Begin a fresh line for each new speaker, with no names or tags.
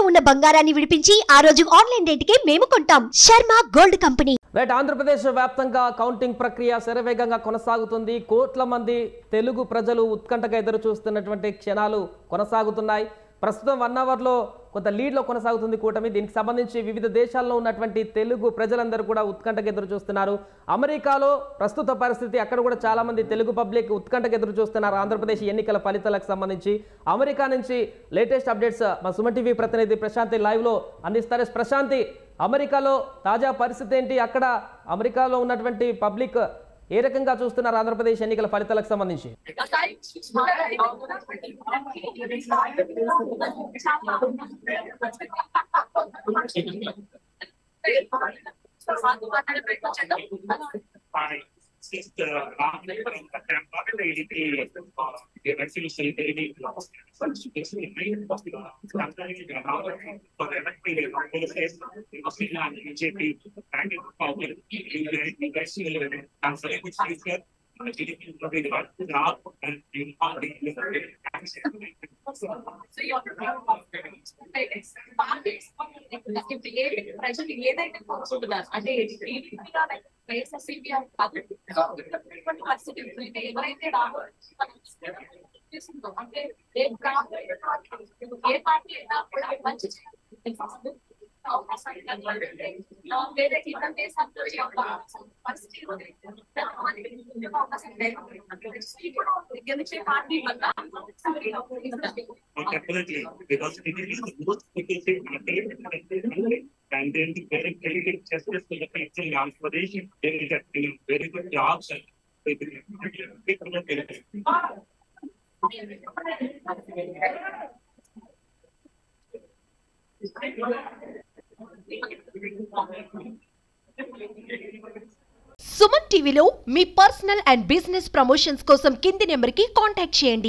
ఉన్న బంగారాన్ని విడిపించి ఆ రోజు ఆన్లైన్ రేటుకే మేము కొంటాం. Sharma gold company.
Right, Andhra Pradesh వ్యాప్తంగా కౌంటింగ్ ప్రక్రియ శరవేగంగా కొనసాగుతుంది. కోట్ల మంది తెలుగు ప్రజలు ఉత్కంఠగా ఎదురు చూస్తున్నటువంటి క్షణాలు కొనసాగుతున్నాయి. ప్రస్తుతం 1 అవర్లో కొంత లీడ్లో కొనసాగుతుంది కూటమి. దీనికి సంబంధించి వివిధ దేశాల్లో ఉన్నటువంటి తెలుగు ప్రజలందరూ కూడా ఉత్కంఠగా ఎదురు చూస్తున్నారు. అమెరికాలో ప్రస్తుత పరిస్థితి, అక్కడ కూడా చాలా మంది తెలుగు పబ్లిక్ ఉత్కంఠగా ఎదురు చూస్తున్నారు ఆంధ్రప్రదేశ్ ఎన్నికల ఫలితాలకు సంబంధించి. అమెరికా నుంచి లేటెస్ట్ అప్డేట్స్ మా సుమన్ టీవీ ప్రతినిధి ప్రశాంతి లైవ్లో అందిస్తారు. ప్రశాంతి, అమెరికాలో తాజా పరిస్థితి ఏంటి? అక్కడ అమెరికాలో ఉన్నటువంటి పబ్లిక్ ఏ రకంగా చూస్తున్నారు ఆంధ్రప్రదేశ్ ఎన్నికల ఫలితాలకు సంబంధించి?
ఏదైతే కోరుకుంటున్నారు అంటే ఎవరైతే అంటే ఏ పార్టీ అయినా కూడా మంచి గెలిచే పార్టీ వల్ల
definitely, because it is the most efficient market, and then the very justice for the people in Andhra Pradesh, they will get very good jobs and they will get
Suman టీవీలో మీ personal and business promotions కోసం కింది నెంబర్కి contact చేయండి.